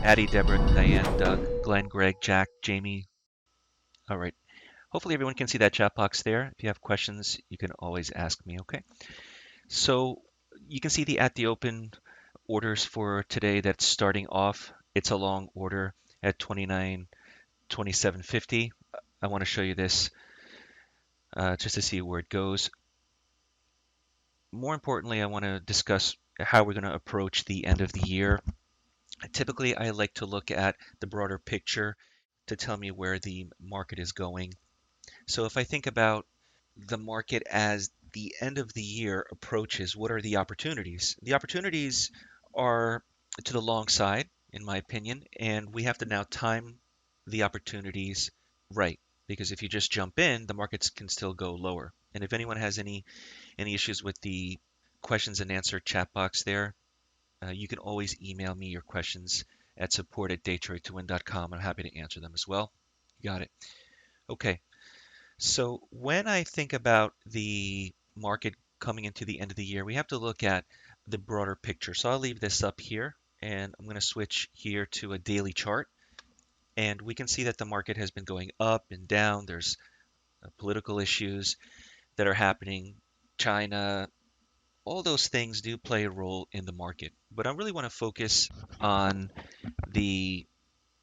Addie, Deborah, Diane, Doug, Glenn, Greg, Jack, Jamie. All right. Hopefully everyone can see that chat box there. If you have questions, you can always ask me, okay? So you can see the at the open orders for today that's starting off. It's a long order at 29.2750. I want to show you this just to see where it goes. More importantly, I want to discuss how we're going to approach the end of the year. Typically, I like to look at the broader picture to tell me where the market is going. So if I think about the market as the end of the year approaches, what are the opportunities? The opportunities are to the long side, in my opinion, and we have to now time the opportunities right. Because if you just jump in, the markets can still go lower. And if anyone has any issues with the questions and answer chat box there, you can always email me your questions at support@daytradetowin.com. I'm happy to answer them as well. You got it. Okay. So when I think about the market coming into the end of the year, we have to look at the broader picture. So I'll leave this up here and I'm going to switch here to a daily chart. And we can see that the market has been going up and down. There's political issues that are happening. China, all those things do play a role in the market. But I really want to focus on the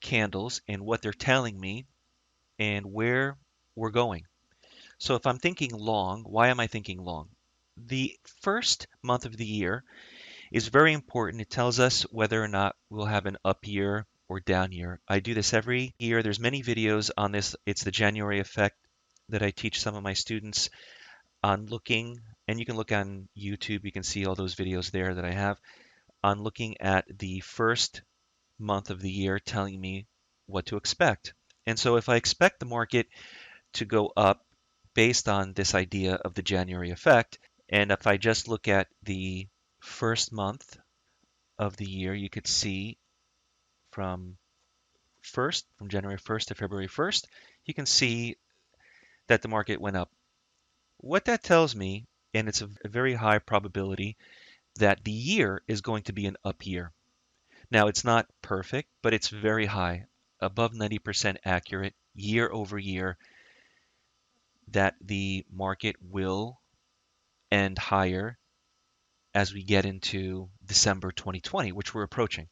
candles and what they're telling me and where we're going. So if I'm thinking long, why am I thinking long? The first month of the year is very important. It tells us whether or not we'll have an up year or down year. I do this every year. There's many videos on this. It's the January effect that I teach some of my students on looking, and you can look on YouTube. You can see all those videos there that I have on looking at the first month of the year telling me what to expect. And so if I expect the market to go up based on this idea of the January effect, and if I just look at the first month of the year, you could see from from January 1st to February 1st, you can see that the market went up. What that tells me, and it's a very high probability, that the year is going to be an up year. Now, it's not perfect, but it's very high, above 90% accurate year over year, that the market will end higher as we get into December 2020, which we're approaching.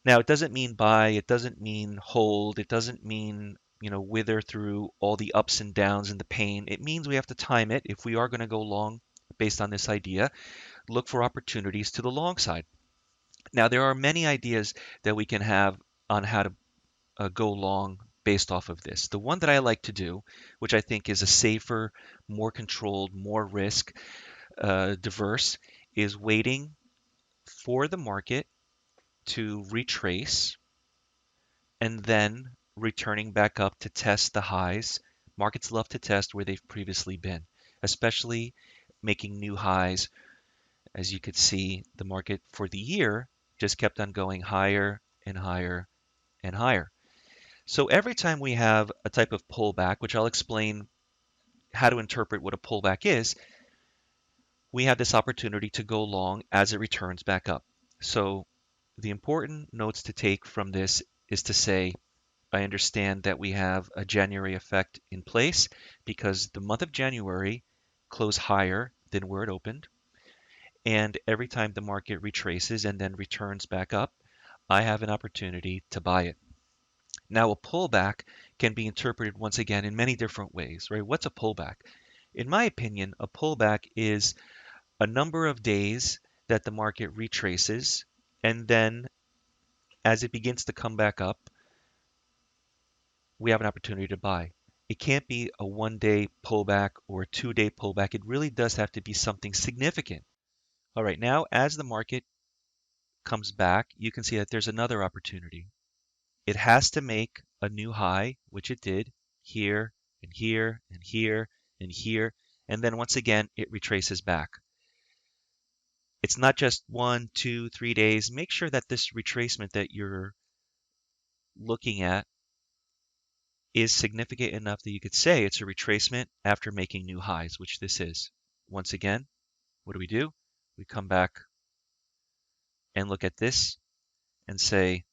Now, it doesn't mean buy, it doesn't mean hold, it doesn't mean, wither through all the ups and downs and the pain. It means we have to time it. If we are going to go long based on this idea, look for opportunities to the long side. Now, there are many ideas that we can have on how to go long based off of this. The one that I like to do, which I think is a safer, more controlled, more risk diverse, is waiting for the market to retrace and then returning back up to test the highs. Markets love to test where they've previously been, especially making new highs. As you could see, the market for the year just kept on going higher and higher and higher. So every time we have a type of pullback, which I'll explain how to interpret what a pullback is, we have this opportunity to go long as it returns back up. So the important notes to take from this is to say, I understand that we have a January effect in place because the month of January closed higher than where it opened. And every time the market retraces and then returns back up, I have an opportunity to buy it. Now, a pullback can be interpreted once again in many different ways, right? What's a pullback? In my opinion, a pullback is a number of days that the market retraces, and then as it begins to come back up, we have an opportunity to buy. It can't be a 1 day pullback or a 2 day pullback. It really does have to be something significant. All right, now as the market comes back, you can see that there's another opportunity. It has to make a new high, which it did here and here and here and here. And then once again, it retraces back. It's not just 1, 2, 3 days. Make sure that this retracement that you're looking at is significant enough that you could say it's a retracement after making new highs, which this is. Once again, what do? We come back and look at this and say,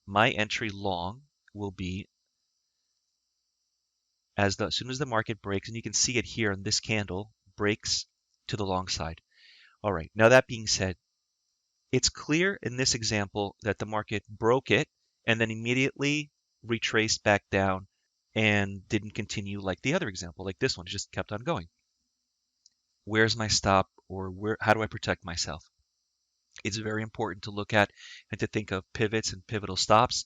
my entry long will be as soon as the market breaks, and you can see it here in this candle, breaks to the long side. All right, now that being said, it's clear in this example that the market broke it and then immediately retraced back down and didn't continue like the other example, like this one, just kept on going. Where's my stop, or how do I protect myself? It's very important to look at and to think of pivots and pivotal stops.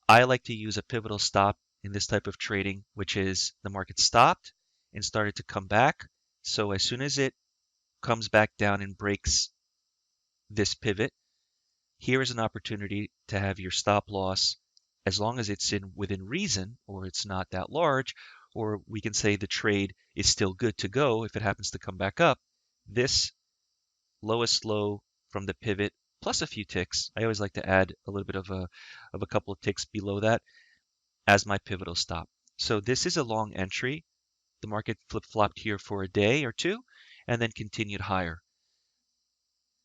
I like to use a pivotal stop in this type of trading, which is the market stopped and started to come back. So as soon as it comes back down and breaks this pivot, here is an opportunity to have your stop loss, as long as it's within reason, or it's not that large, or we can say the trade is still good to go if it happens to come back up. This lowest low from the pivot plus a few ticks. I always like to add a little bit of a couple of ticks below that as my pivotal stop. So this is a long entry. The market flip-flopped here for a day or two and then continued higher.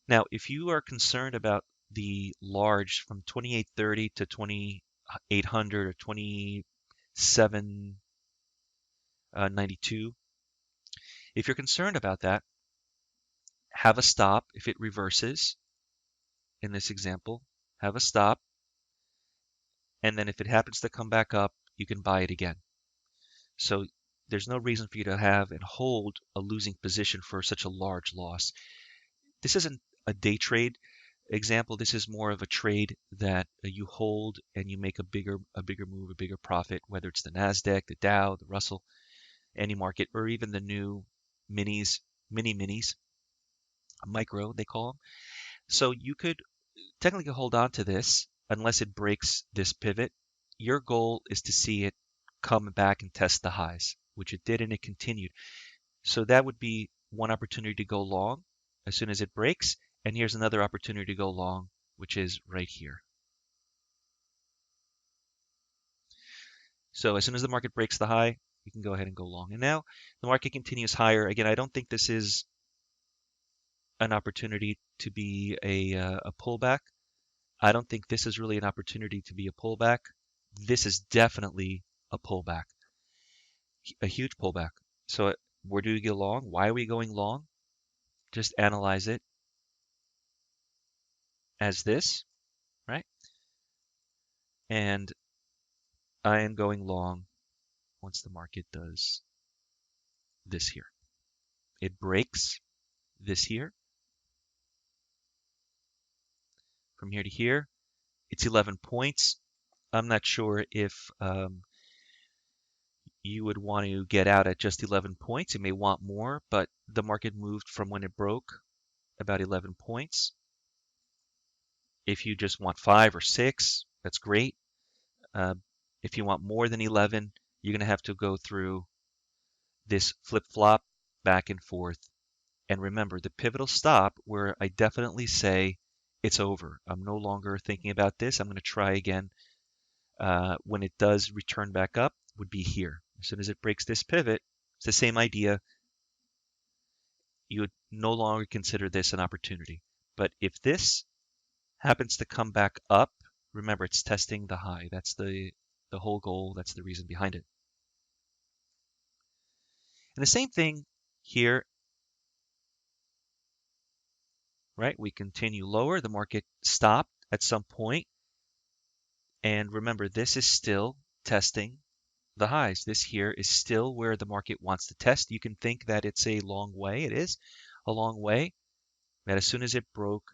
Now, if you are concerned about the large from 2830 to 2800 or 2792, if you're concerned about that, have a stop if it reverses. In this example, have a stop, and then if it happens to come back up, you can buy it again. So there's no reason for you to have and hold a losing position for such a large loss. This isn't a day trade example. This is more of a trade that you hold and you make a bigger move, a bigger profit, whether it's the Nasdaq, the Dow, the Russell, any market, or even the new mini minis, micro they call them. So you could technically hold on to this unless it breaks this pivot. Your goal is to see it come back and test the highs, which it did, and it continued. So that would be one opportunity to go long as soon as it breaks. And here's another opportunity to go long, which is right here. So as soon as the market breaks the high, you can go ahead and go long. And now the market continues higher. Again, I don't think this is an opportunity to be a pullback. I don't think this is really an opportunity to be a pullback. This is definitely a pullback, a huge pullback. So where do we go long? Why are we going long? Just analyze it as this, right? And I am going long once the market does this here. It breaks this here. From here to here, it's 11 points. I'm not sure if you would want to get out at just 11 points. You may want more, but the market moved from when it broke about 11 points. If you just want 5 or 6, that's great. If you want more than 11, you're going to have to go through this flip-flop back and forth. And remember, the pivotal stop where I definitely say it's over. I'm no longer thinking about this. I'm going to try again. When it does return back up, would be here. As soon as it breaks this pivot, it's the same idea. You would no longer consider this an opportunity. But if this happens to come back up, remember it's testing the high. That's the whole goal. That's the reason behind it. And the same thing here, right? We continue lower. The market stopped at some point. And remember, this is still testing the highs. This here is still where the market wants to test. You can think that it's a long way. It is a long way. But as soon as it broke,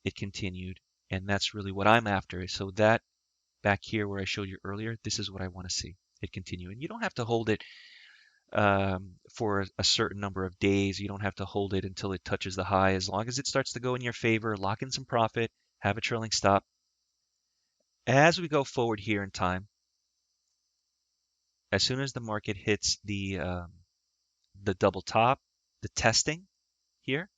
it continued. And that's really what I'm after. So that back here where I showed you earlier, this is what I want to see. It continue. And you don't have to hold it for a certain number of days. You don't have to hold it until it touches the high. As long as it starts to go in your favor, lock in some profit, have a trailing stop. As we go forward here in time, as soon as the market hits the double top, the testing here,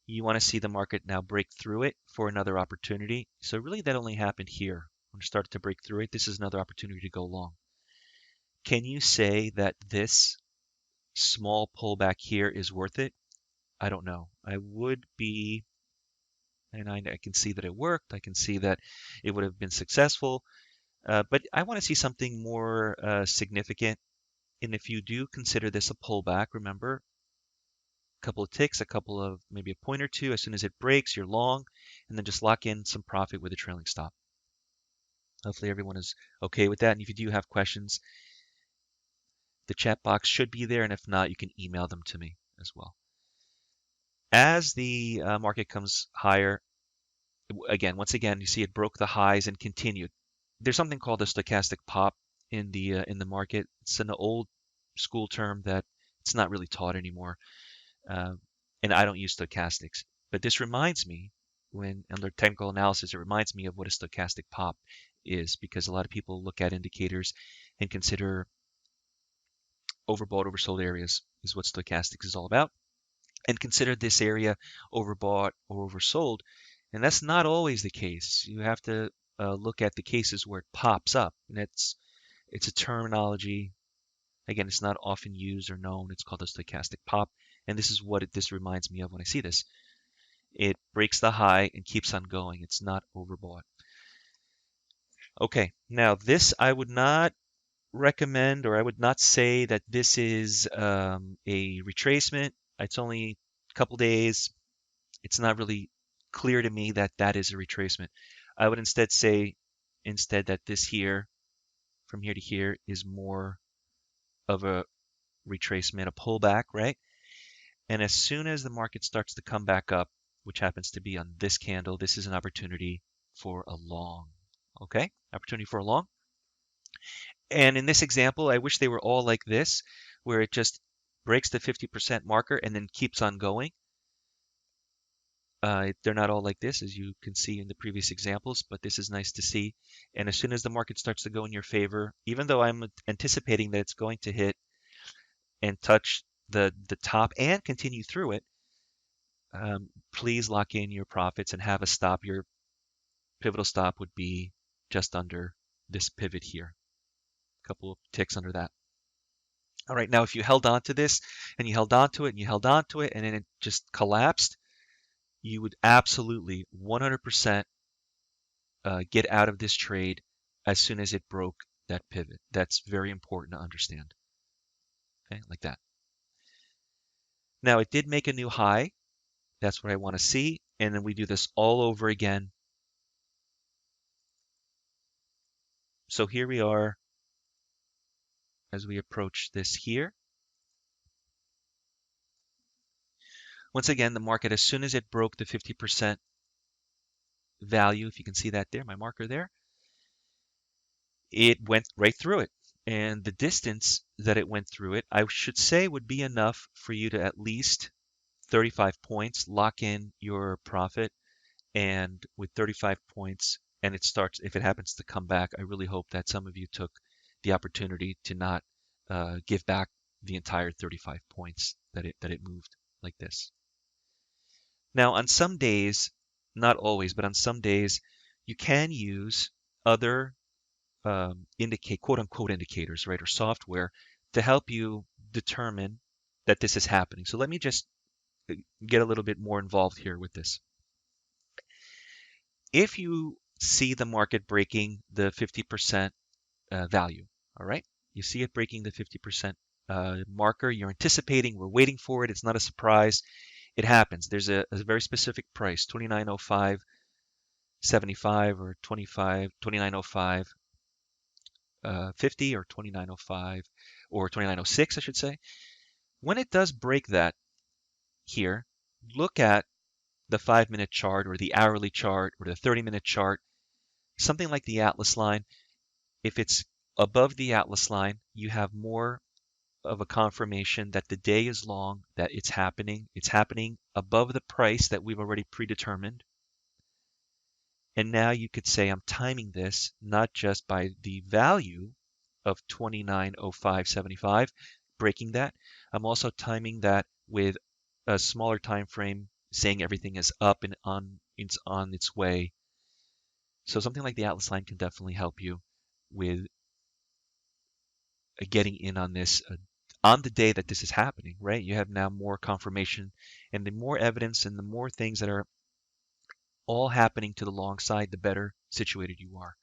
you want to see the market now break through it for another opportunity. So really that only happened here. When it started to break through it, this is another opportunity to go long. Can you say that this small pullback here is worth it? I don't know. I would be and I can see that it worked. I can see that it would have been successful. But I want to see something more significant. And if you do consider this a pullback, remember, a couple of ticks, a couple of maybe a point or two. As soon as it breaks, you're long, and then just lock in some profit with a trailing stop. Hopefully everyone is okay with that. And if you do have questions, the chat box should be there. And if not, you can email them to me as well. As the market comes higher, once again, you see it broke the highs and continued. There's something called a stochastic pop in the market. It's an old school term that it's not really taught anymore, uh, and I don't use stochastics. But this reminds me, when under technical analysis, it reminds me of what a stochastic pop is, because a lot of people look at indicators and consider overbought, oversold areas is what stochastics is all about, and consider this area overbought or oversold. And that's not always the case. You have to look at the cases where it pops up. And it's a terminology. Again, it's not often used or known. It's called a stochastic pop. And this is what this reminds me of when I see this. It breaks the high and keeps on going. It's not overbought. Okay, now this I would not recommend, or I would not say that this is a retracement. It's only a couple days. It's not really clear to me that that is a retracement. I would instead say that this here, from here to here, is more of a retracement, a pullback, right? And as soon as the market starts to come back up, which happens to be on this candle, this is an opportunity for a long, okay? Opportunity for a long. And in this example, I wish they were all like this, where it just breaks the 50% marker and then keeps on going. They're not all like this, as you can see in the previous examples, but this is nice to see. And as soon as the market starts to go in your favor, even though I'm anticipating that it's going to hit and touch the top and continue through it, please lock in your profits and have a stop. Your pivotal stop would be just under this pivot here, a couple of ticks under that. All right, now if you held on to this and you held on to it and you held on to it and then it just collapsed, you would absolutely 100% get out of this trade as soon as it broke that pivot. That's very important to understand. Okay, like that. Now it did make a new high. That's what I want to see. And then we do this all over again. So here we are as we approach this here. Once again, the market, as soon as it broke the 50% value, if you can see that there, my marker there, it went right through it. And the distance that it went through it, I should say, would be enough for you to at least 35 points, lock in your profit. And with 35 points, and it starts, if it happens to come back, I really hope that some of you took the opportunity to not give back the entire 35 points that it moved like this. Now, on some days, not always, but on some days, you can use other quote unquote indicators, right, or software to help you determine that this is happening. So let me just get a little bit more involved here with this. If you see the market breaking the 50% value, all right, you see it breaking the 50% marker, you're anticipating, we're waiting for it, it's not a surprise, it happens. There's a very specific price, 29.05.75 or 29.05 50 or 29.05 or 29.06, I should say. When it does break that here, look at the 5-minute chart or the hourly chart or the 30-minute chart, something like the Atlas line. If it's above the Atlas line, you have more of a confirmation that the day is long, that it's happening. It's happening above the price that we've already predetermined. And now you could say I'm timing this not just by the value of 29.0575, breaking that. I'm also timing that with a smaller time frame, saying everything is up and it's on its way. So something like the Atlas line can definitely help you with getting in on this on the day that this is happening, right? You have now more confirmation, and the more evidence and the more things that are all happening to the long side, the better situated you are.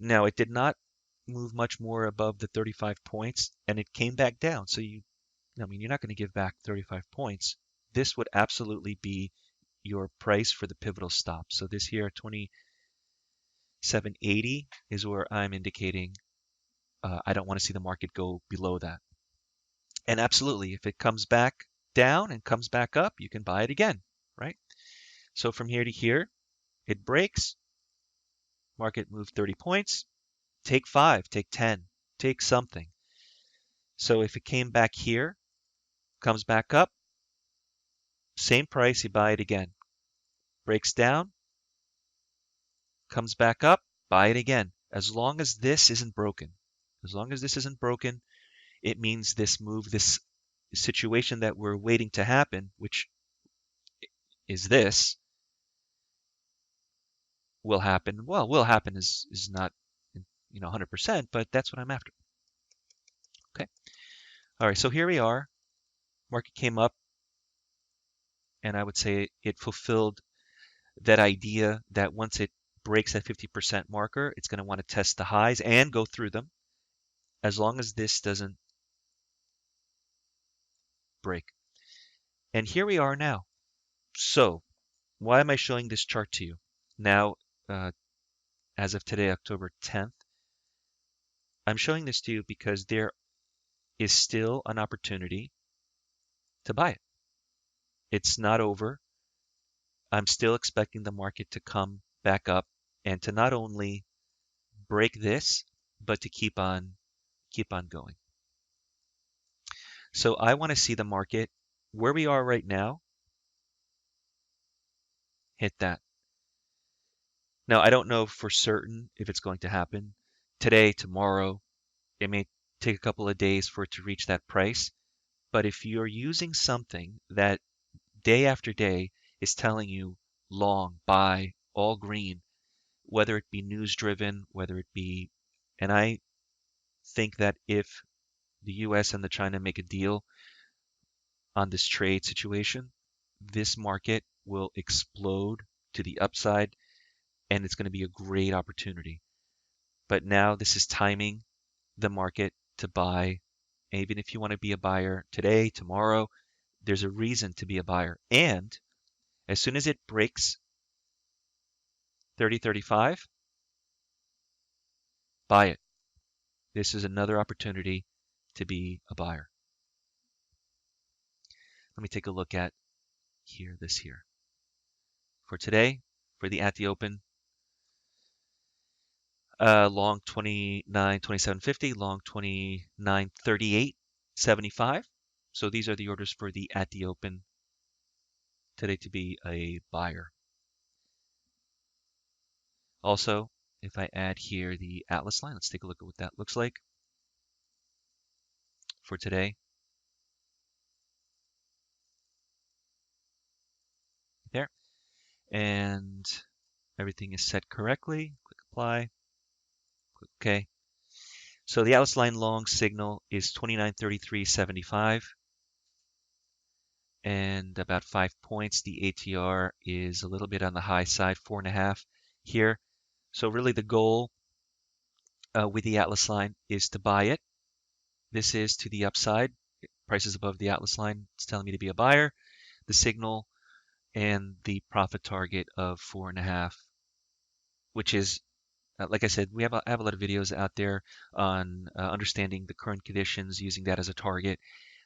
Now, it did not move much more above the 35 points, and it came back down. So I mean, you're not going to give back 35 points. This would absolutely be your price for the pivotal stop. So this here, 2780 is where I'm indicating I don't want to see the market go below that. And absolutely, if it comes back down and comes back up, you can buy it again, right? So from here to here, it breaks, market moved 30 points, take 5, take 10, take something. So if it came back here, comes back up, same price, you buy it again. Breaks down, comes back up, buy it again. As long as this isn't broken. As long as this isn't broken, it means this move, this situation that we're waiting to happen, which is this, will happen. Well, will happen is not 100%, but that's what I'm after. Okay. All right. So here we are. Market came up, and I would say it fulfilled that idea that once it breaks that 50% marker, it's going to want to test the highs and go through them as long as this doesn't break. And here we are now. So why am I showing this chart to you? Now, as of today, October 10th, I'm showing this to you because there is still an opportunity to buy it. It's not over. I'm still expecting the market to come back up and to not only break this, but to keep on going. So I want to see the market where we are right now hit that. Now, I don't know for certain if it's going to happen today, tomorrow. It may take a couple of days for it to reach that price. But if you're using something that day after day is telling you long, buy, all green, whether it be news driven, whether it be, and I think that if the US and the China make a deal on this trade situation, this market will explode to the upside and it's going to be a great opportunity. But now this is timing the market to buy. Even if you want to be a buyer today, tomorrow, there's a reason to be a buyer. And as soon as it breaks 30.35, buy it. This is another opportunity to be a buyer. Let me take a look at this here. For today, for the at the open, long 29.2750, long 29.38.75. So these are the orders for the at the open today to be a buyer. Also, if I add here the Atlas line, let's take a look at what that looks like for today. There. And everything is set correctly. Click apply. Click OK. So the Atlas line long signal is 29.33.75 and about 5 points. The ATR is a little bit on the high side, 4.5 here. So really the goal with the Atlas line is to buy it. This is to the upside. Prices above the Atlas line. It's telling me to be a buyer. The signal and the profit target of 4.5, which is, like I said, I have a lot of videos out there on understanding the current conditions, using that as a target.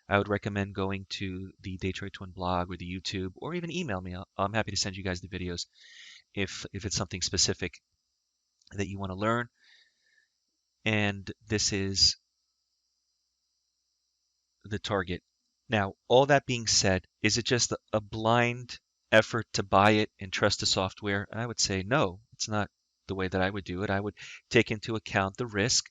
I would recommend going to the Daytradetowin blog or the YouTube, or even email me. I'm happy to send you guys the videos if it's something specific that you want to learn. And this is the target. Now, all that being said, is it just a blind effort to buy it and trust the software? And I would say no, it's not the way that I would do it. I would take into account the risk.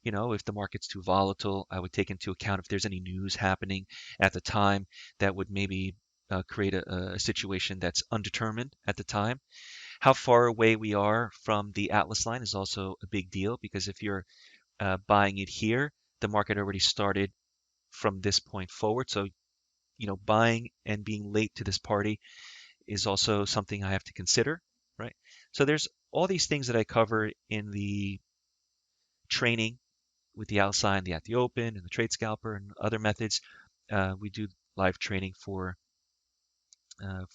If the market's too volatile, I would take into account if there's any news happening at the time that would maybe create a situation that's undetermined at the time. How far away we are from the Atlas line is also a big deal, because if you're buying it here, the market already started from this point forward. So, buying and being late to this party is also something I have to consider, right? So there's all these things that I cover in the training with the outside, the at the open, and the trade scalper, and other methods. We do live training for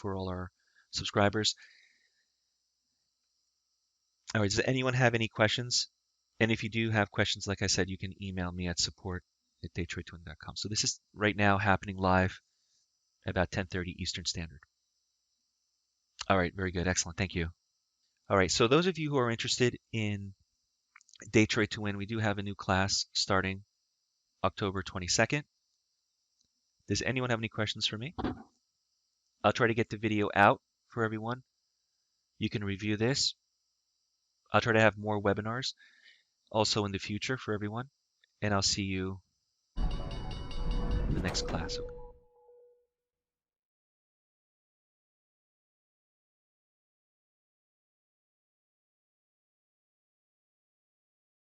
all our subscribers. All right, does anyone have any questions? And if you do have questions, like I said, you can email me at support@daytradetowin.com. So this is right now happening live at about 10:30 Eastern Standard. All right, very good, excellent, thank you. All right, so those of you who are interested in Day Trade to Win, we do have a new class starting October 22nd. Does anyone have any questions for me? I'll try to get the video out for everyone. You can review this. I'll try to have more webinars also in the future for everyone. And I'll see you in the next class.